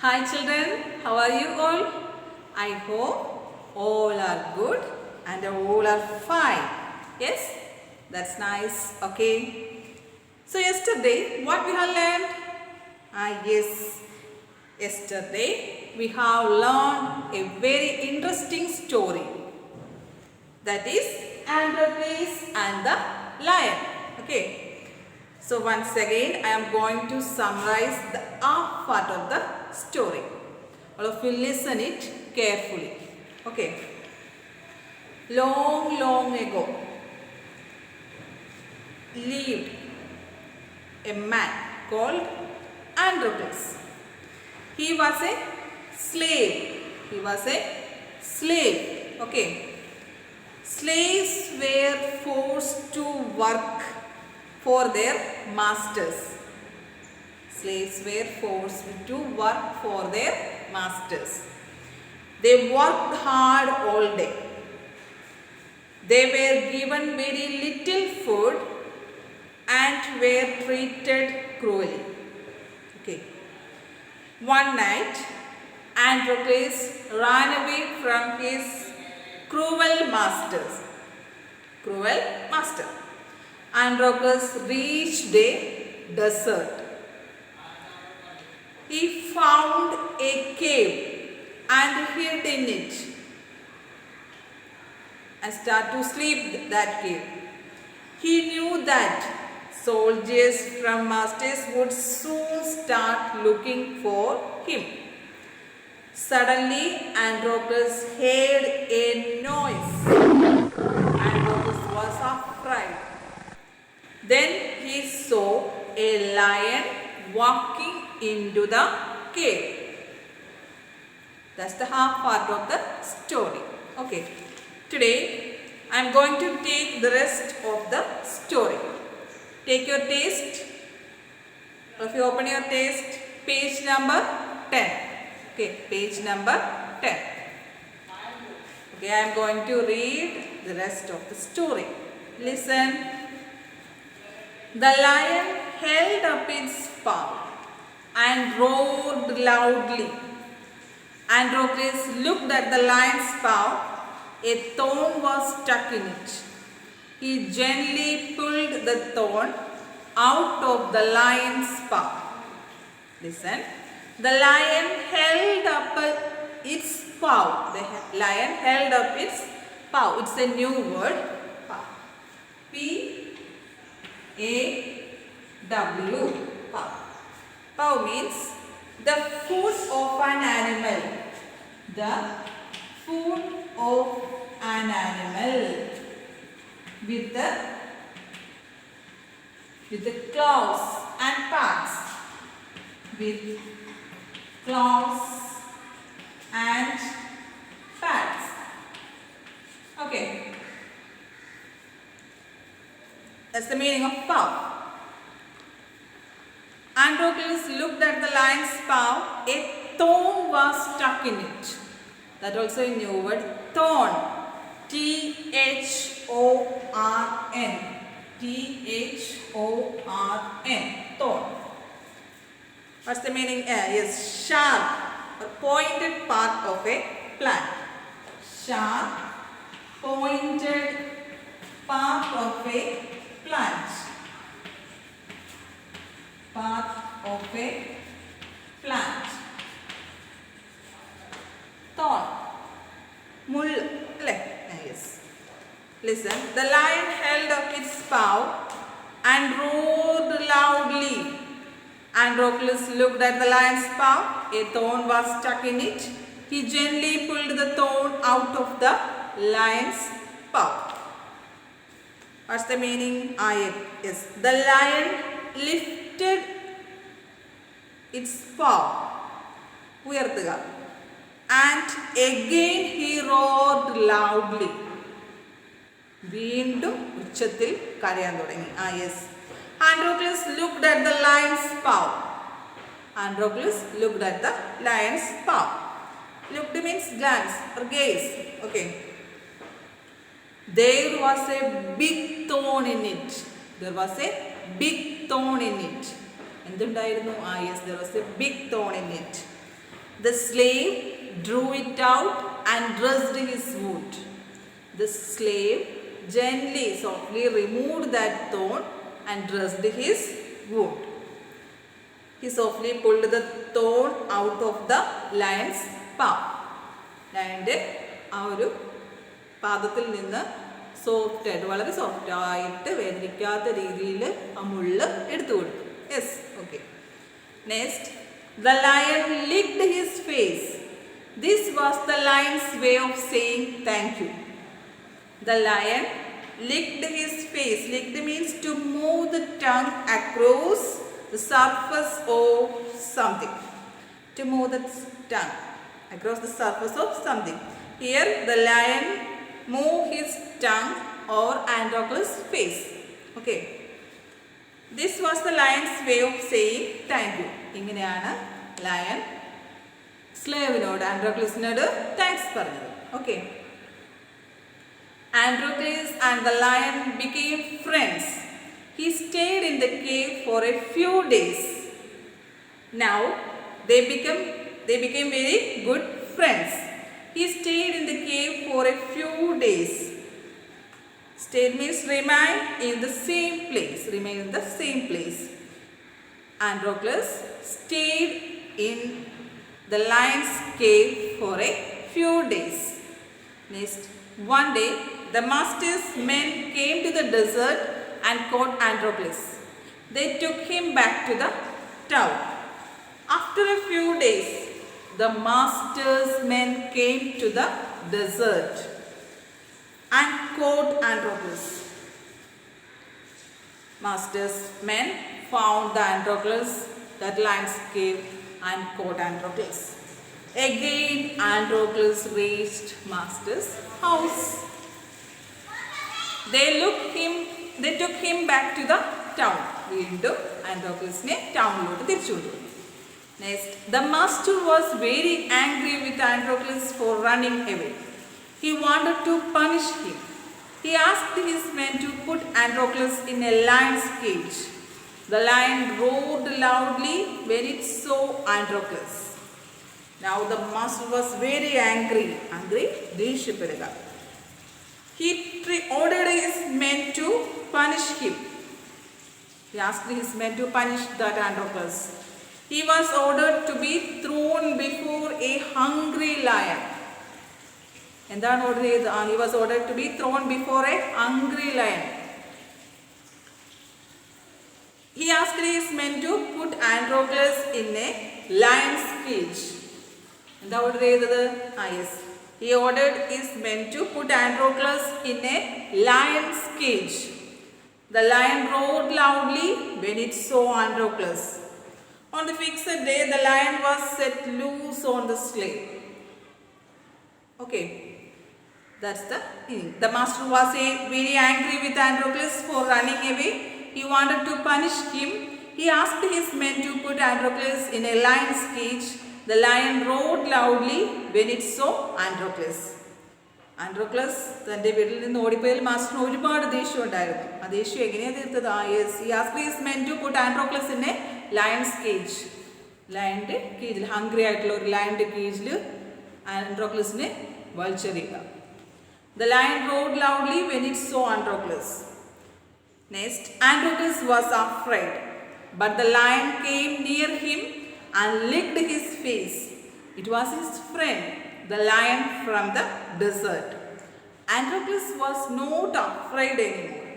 Hi children, how are you all? I hope all are good and all are fine. Yes, that's nice. Okay. So yesterday, what we have learned? Yes, yesterday we have learned a very interesting story. That is Androcles and the lion. Okay. So once again I am going to summarize the half part of the story. All of you listen it carefully. Okay. Long ago lived a man called Androcles. He was a slave. Okay. Slaves were forced to work for their masters. Slaves were forced to work for their masters. They worked hard all day. They were given very little food and were treated cruelly. Okay. One night, Androcles ran away from his cruel master. Androcles reached a desert. He found a cave and hid in it and started to sleep in that cave. He knew that soldiers from masters would soon start looking for him. Suddenly, Androcles heard a noise. Androcles was afraid. Then he saw a lion walking into the cave. That's the half part of the story. Okay. Today I am going to take the rest of the story. Take your text. If you open your text, page number 10. Okay, page number 10. Okay, I am going to read the rest of the story. Listen. The lion held up its paw and roared loudly. Androcles looked at the lion's paw. A thorn was stuck in it. He gently pulled the thorn out of the lion's paw. Listen. The lion held up its paw. The lion held up its paw. It's a new word. Paw. P-A-W. Paw. Paw means the foot of an animal. The foot of an animal with the claws and pads. With claws and pads. Okay. That's the meaning of paw. Androcles looked at the lion's paw. A thorn was stuck in it. That also a new word. Thorn. T-H-O-R-N. T-H-O-R-N. Thorn. What's the meaning? Yes, sharp or pointed part of a plant. Sharp, pointed part of a plant. Part of a plant. Thorn. Mull. Yes. Listen. The lion held up its paw and roared loudly. Androcles looked at the lion's paw. A thorn was stuck in it. He gently pulled the thorn out of the lion's paw. What's the meaning? Yes. The lion lifted its paw. Uyarthuka. And again he roared loudly. വീണ്ടും ഉച്ചത്തിൽ കരയാൻ തുടങ്ങി. Yes. Androcles looked at the lion's paw. Androcles looked at the lion's paw. Looked means glance or gaze. Okay. There was a big thorn in it. There was a big thorn in it. എന്തുണ്ടായിരുന്നു? Yes, there was a big thorn in it. The slave drew it out and dressed his wound. The slave gently, softly removed that thorn and dressed his wound. He softly pulled the thorn out of the lion's paw. ലയൻ്റെ ആ ഒരു പാദത്തിൽ നിന്ന് soft ആയിട്ട്, വളരെ soft ആയിട്ട് വേദനിക്കാത്ത രീതിയിൽ ആ മുള്ള് എടുത്തു കൊടുത്തു. Yes, okay. Next, the lion licked his face. This was the lion's way of saying thank you. The lion licked his face. Licked means to move the tongue across the surface of something. To move the tongue across the surface of something. Here the lion moved his tongue over Androcles' face. Okay. This was the lion's way of saying thank you. ഇങ്ങനെയാണ് lion സ്ലേവിനോട്, ആൻഡ്രോക്ലിസിനോട് thanks പറഞ്ഞത്. Okay. Androcles and the lion became friends. He stayed in the cave for a few days. Now they became very good friends. He stayed in the cave for a few days. Stayed means remain in the same place. Remain in the same place. Androcles stayed in the lion's cave for a few days. Next, one day the master's men came to the desert and caught Androcles. They took him back to the town. After a few days, the master's men came to the desert and caught Androcles. Master's men found the Androcles, that lion's cave, and caught Androcles. Again, Androcles reached master's house. They took him back to the town. വീണ്ടും ആൻഡ്രോക്ലസിനെ ടൗണിലോട്ട് തിരിച്ചു കൊണ്ടുപോയി. Next, the master was very angry with Androcles for running away. He wanted to punish him. He asked his men to put Androcles in a lion's cage. The lion roared loudly when it saw Androcles. Now the master was very angry. ദേഷ്യപ്പെടുക. He ordered his men to punish him. He asked his men to punish that Androcles. He was ordered to be thrown before a hungry lion. എന്താണ് order ചെയ്തത്? He was ordered to be thrown before a hungry lion. He asked his men to put Androcles in a lion's cage. എന്താ order ചെയ്തത്? Yes. He ordered his men to put Androcles in a lion's cage. The lion roared loudly when it saw Androcles. On the fixed day, the lion was set loose on the slave. Okay, that's the thing. The master was very angry with Androcles for running away. He wanted to punish him. He asked his men to put Androcles in a lion's cage. The lion roared loudly when it saw Androcles. Androcles തൻ്റെ വീട്ടിൽ നിന്ന് ഓടിപ്പോയതിൽ മാസ്റ്ററിന് ഒരുപാട് ദേഷ്യം ഉണ്ടായിരുന്നു. ആ ദേഷ്യം എങ്ങനെയാണ് തീർത്തത്? He asked his men to put Androcles in a lion's cage. ലയൻ്റെ കേജിൽ, ഹംഗ്രി ആയിട്ടുള്ള ഒരു ലയൻ്റെ കേജിൽ ആൻഡ്രോക്ലസിനെ വലിച്ചെറിയുക. The lion roared loudly when it saw Androcles. Next, Androcles was afraid, but the lion came near him and licked his face. It was his friend, the lion from the desert. Androcles was not afraid anymore.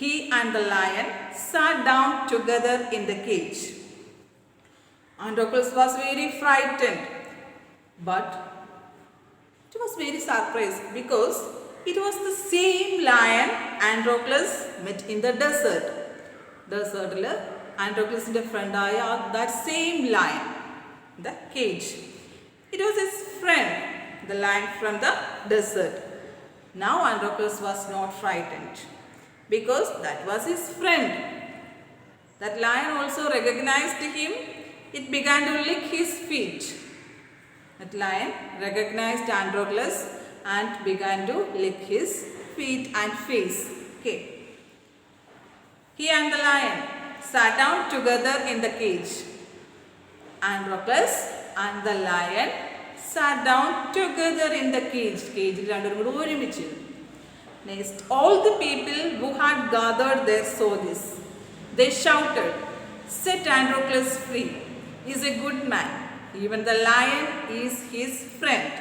He and the lion sat down together in the cage. Androcles was very frightened, but it was very surprised because it was the same lion Androcles met in the desert. Desertil Androclesന്റെ ഫ്രണ്ടായ that same lion, the cage. It was his friend, the lion from the desert. Now Androcles was not frightened because that was his friend. That lion also recognized him. It began to lick his feet. That lion recognized Androcles and began to lick his feet and face. Okay. He and the lion sat down together in the cage. Androcles and the lion sat down together in the cage. Cage രണ്ടുപേരും കൂടി ഒരുമിച്ചിരുന്നു. Next, all the people who had gathered there saw this. They shouted, "Set Androclus free. He is a good man. Even the lion is his friend."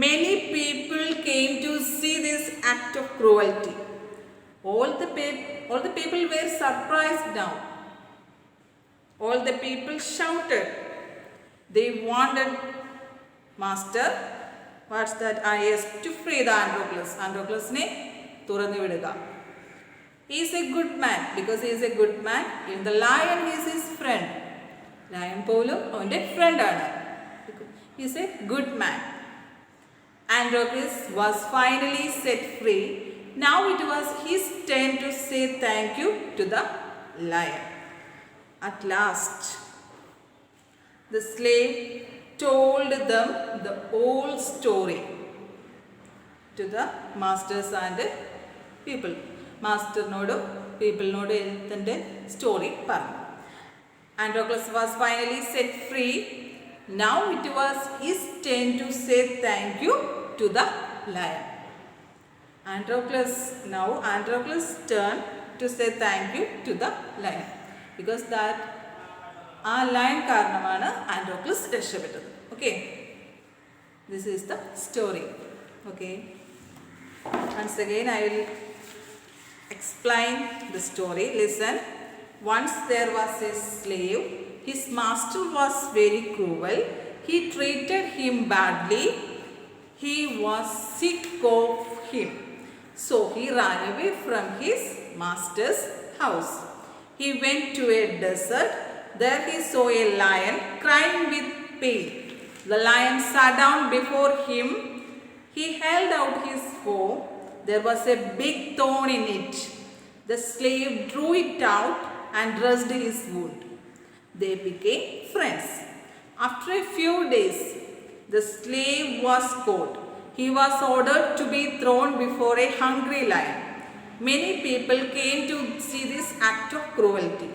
Many people came to see this act of cruelty. All the people were surprised now. All the people shouted. They wanted Master, what's that? Yes, to free the Androclus. Androclus ne തുറന്നു വിടുക. He is a good man. Because he is a good man, even the lion is his friend. Lion പോലും അവൻ്റെ friend ആണ്. He is a good man. Androclus was finally set free. Now it was his turn to say thank you to the lion. At last, the slave told them the whole story to the masters and people. മാസ്റ്ററിനോടും പീപ്പിളിനോടും എഴുത്തിൻ്റെ story പറഞ്ഞു. Androclus was finally set free. Now it was his turn to say thank you to the lion. Androclus turn to say thank you to the lion. Because that ആ lion കാരണമാണ് ആൻഡ്രോക്ലസ് രക്ഷപ്പെട്ടത്. Okay, this is the story. Okay, once again I will explain the story. Listen. Once there was a slave. His master was very cruel. He treated him badly. He was sick of him. So he ran away from his master's house. He went to a desert. There he saw a lion crying with pain. The lion sat down before him. He held out his paw. There was a big thorn in it. The slave drew it out and dressed his wound. They became friends. After a few days, the slave was caught. He was ordered to be thrown before a hungry lion. Many people came to see this act of cruelty.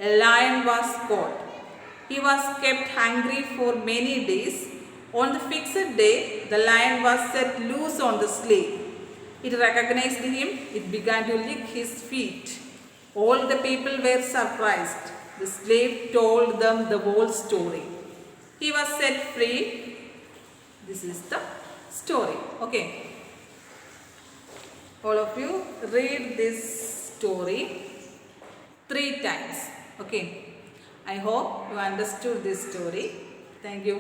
A lion was caught. He was kept hungry for many days. On the fixed day, the lion was set loose on the slave. It recognized him. It began to lick his feet. All the people were surprised. The slave told them the whole story. He was set free. This is the story. Okay. All of you read this story 3 times. Okay. I hope you understood this story. Thank you.